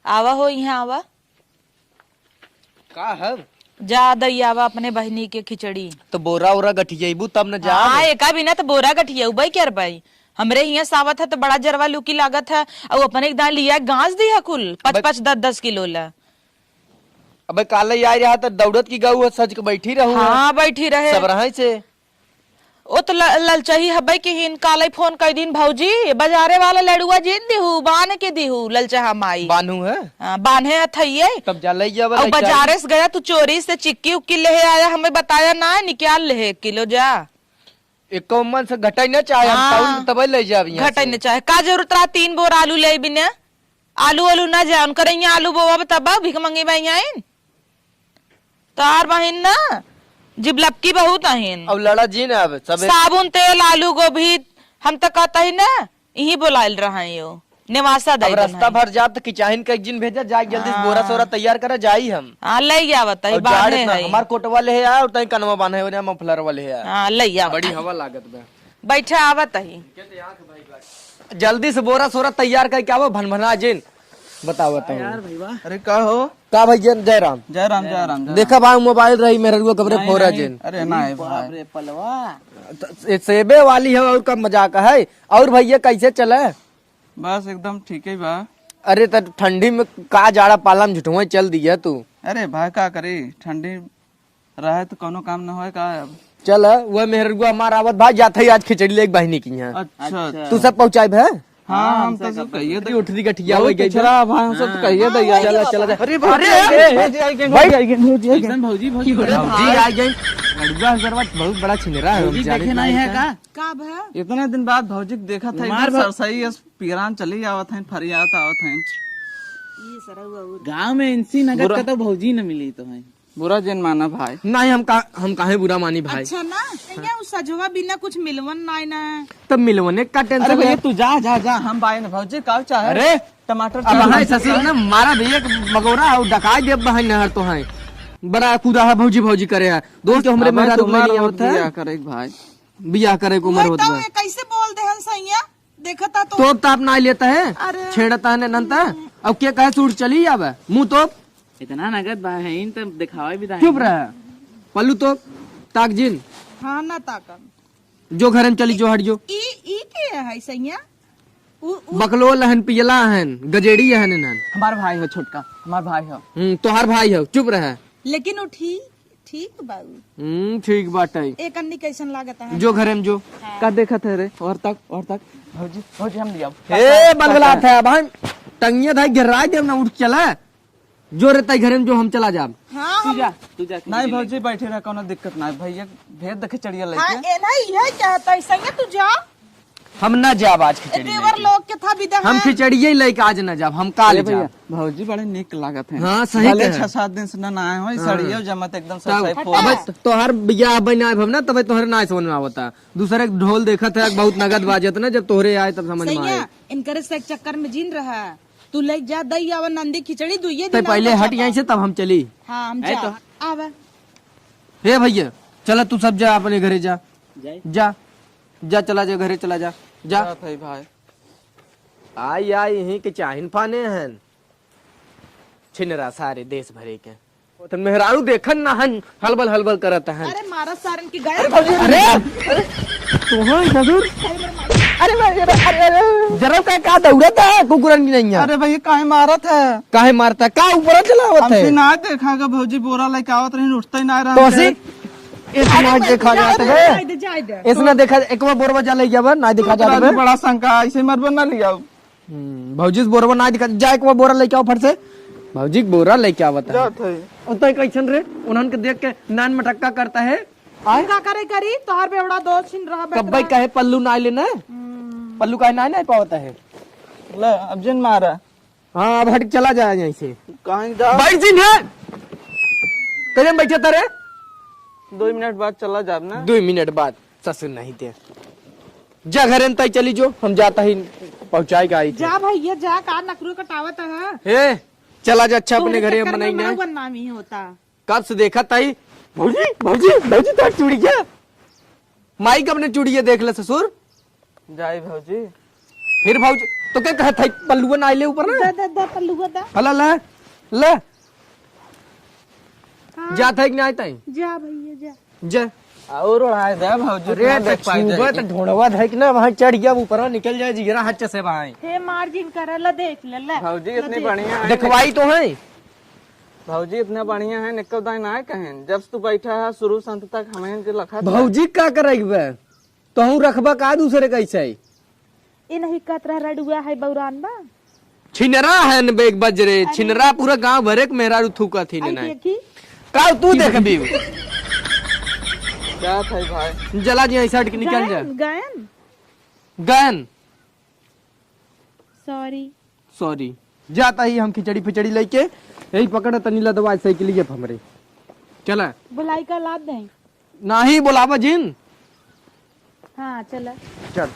आवा हो यहाँ आवा। का है जा दई आवा अपने बहनी के खिचड़ी। तो बोरा ओरा गठियाबू तब न जा। हाँ एका बिना तो बोरा गठिया भाई क्या भाई हमरे यहाँ सावत है तो बड़ा जरवा लुकी लागत है और अपने एक दाल लिया गांस दिया कुल 5-5 10-10 किलो ला। अबे काले आ रहा तो दौड़त की गऊ सज के बैठी रहू। हाँ बैठी रहे सब रहे से ओ तो ललचही हबई के हिन काले फोन कई दिन भौजी बाजारे वाला लड़ुआ जीन दिहू बान के दिहू ललचहा माई बानू है। बांधे अथइये तब जा ले जा और बाजारे से गया तू चोरी से चिक्की उक्की ले आया हमें बताया ना निकाल ले 1 किलो जा। एक मन से घटाई न चाहे हम तब ले जा घटाई न चाहे का जरूरत रहा 3 बोर आलू ले बिना आलू वालू ना जा उनकर यहाँ आलू बोवा तब भिख मंगी बाई आइन तार बहिन ना जिबलपकी बहुत अहिन अब लड़ा जी ना अब सब साबुन तेल आलू गोभी हम तो कहता ही ना यही बोलाइल रहा यो निवासा दे रास्ता भर जात कि चाहिन का एक दिन भेजा जाए जल्दी से बोरा सोरा तैयार करा जाई हम। हां ले आवत है बांधे है हमार कोटवा ले है और तई कनवा बांधे है मफलर वाले है। हां ले आवत बड़ी हवा लागत बे बैठा आवत है जल्दी से बोरा सोरा तैयार करके आवो भनभना जिन बताओ यार भईवा। अरे का हो का भैया जय राम जय राम जय राम। देखा भाई मोबाइल रही मेरे रुआ कबरे फोरा जिन। अरे ना भाई पलवा सेबे वाली है और का मजाक है। और भैया कैसे चले बस एकदम ठीक है बा। अरे तो ठंडी में का जाड़ा पाला में झुठुआ चल दिया तू। अरे भाई का करे ठंडी रहे तो कोनो काम ना होए का अब चल वह मेहरुआ हमारा आवत भाई जाते ही आज खिचड़ी ले बहनी की यहाँ। अच्छा तू सब पहुँचाए भे। हाँ हम तो सब कहिए दे उठ दी गठिया हो गई भाई हम सब कहिए दे यार। चला चला जा। अरे भौजी भौजी जी आ गई लड़ुआ सरवा बहुत बड़ा छिनरा है। हम देखे नहीं है का भैया इतने दिन बाद भौजी देखा था सरसई पीरान चली आवत है फरियात आवत है गांव में इंसी नगर का तो भौजी न मिली तो है बुरा जिन माना भाई। नहीं हम काहे बुरा मानी भाई। अच्छा ना ये सजवा बिना कुछ मिलवन नहीं ना तब मिलवने का अरे टेंशन भैया है। तू जा जा जा हम बाय भौजी का चाहे अरे टमाटर अब हाय ससुर ना मारा भैया मगोरा और डकाई दे बहन नहर तो है बड़ा कूदा है भौजी भौजी करे है दोस्त हमरे मेरा रुक नहीं होता है करे भाई बियाह करे को उम्र होता है। कैसे बोल दे हम सैया देखता तो ताप ना लेता है छेड़ता है नंता अब क्या कहे सूट चली आवे मुंह तो इतना नगद भाई तो दिखावा भी चुप रहा पल्लू तो ताक जिन हाँ ना ताकम जो घर में चली जो हट जो ई के है सैया बकलो लहन पियला हन गजेड़ी हन नन हमार भाई हो छोटका हमार भाई हो तोहार भाई है चुप रहा लेकिन वो ठीक बाबू ठीक बात है। एक अन्नी कैसन लागत है जो घर में जो का देखा थे रे और तक भौजी भौजी हम लिया ए बलगला था भाई टंगिया था गिरा दे ना उठ चला जो रहता है घर में जो हम चला जा। हाँ तू जा नहीं भौजी बैठे रह कोनो दिक्कत नहीं भैया भेज देखे चढ़िया लेके ए नहीं है क्या है सैया तू जा हम न जाब आज खिचड़ी देवर लोग के था विदा हम खिचड़ी लेके आज न जाब हम काल भैया जा। भौजी बड़े निक लागत है। हाँ सही भले कहे। 6-7 दिन से ना आए हो सड़ियो जमत एकदम सही अब तोहर बिया बना भव ना तब तोहरे ना समझ में आवता दूसरे ढोल देखा था बहुत नगद बाजत ना जब तोहरे आए तब समझ में आए। सैया इनकर से चक्कर में जिन रहा तू ले जा दई आवा नंदी खिचड़ी दुइये तो दिन पहले हट यहीं से तब हम चली। हाँ हम जा आवा हे भैया चला तू सब जा अपने घरे जा जा जा चला जा घरे चला जा जा भाई भाई आई आई यहीं के चाहिन पाने हैं छिनरा सारे देश भरे के तो मेहरारू देखन ना हन हलबल हलबल करत हैं। अरे मारा सारन की गए अरे तोहर जरूर अरे जरा का दौड़ता है कुकुरन की नहीं है। अरे भैया काहे मारत है काहे मारता का ऊपर चलावत है हमसे ना देखा गा भौजी बोरा लेके आवत रही उठता ही ना रहा तो सी इतना देखा जाता है इसने देखा एक बार बोरवा जा ले गया ना देखा जाता है बड़ा शंका ऐसे मरबा ना लिया भौजी बोरवा ना दिखा जा एक बार बोरा लेके आओ फट से भौजी बोरा लेके आवत है उतना कैसन रे उन्हन के देख के नान मटक्का करता है का करे करी तोहर बेवड़ा दो छिन रहा कब्बई कहे पल्लू ना लेना पल्लू कहे ना पावता है ले अब जिन मारा हाँ अब हट चला जाए यहीं से कहीं जा भाई जी है कदम बैठे तारे 2 मिनट बाद चला जाब ना 2 मिनट बाद ससुर नहीं थे जा घर में तय चली जो हम जाता ही पहुंचाए गाड़ी जा भैया जा का नकरू कटावत है हे चला जा अच्छा अपने घरे मनाई ना नाम ही होता कब से देखा ताई भौजी भौजी भौजी तो चूड़ी क्या माई कब ने चूड़ी देख ले ससुर जाई भौजी फिर भौजी तो क्या कहत है पल्लुआ ना आइले ऊपर ना दा पल्लुआ दा हला ले ले जात है कि नहीं आता है जा भैया जा जा और उड़ाए दे भौजी अरे छुबत ढोड़वा है कि ना वहां चढ़ गया ऊपर निकल जाए जीरा हच्चे से वहां हे मार्जिन करला देख ले ले भौजी इतनी बढ़िया है देखवाई तो है भौजी इतने बढ़िया है निकल दाई ना कहें जब तू बैठा है शुरू से अंत तक हमें के लखा भौजी का करेबे तोहू रखबा का दूसरे कैसे ए नहीं कतरा रडुआ है बौरान बा छिनरा है न बेग बजरे छिनरा पूरा गांव भरे के मेरा थूका थी आई नहीं देखी का तू देख भी क्या था भाई जला जी ऐसा के निकल जा गायन गन सॉरी सॉरी जाता ही हम खिचड़ी फिचड़ी लेके यही पकड़ तनीला दवा साइकिल लिए हमरे चला बुलाई का लाद दें नाही बोलावा जिन हाँ चला चल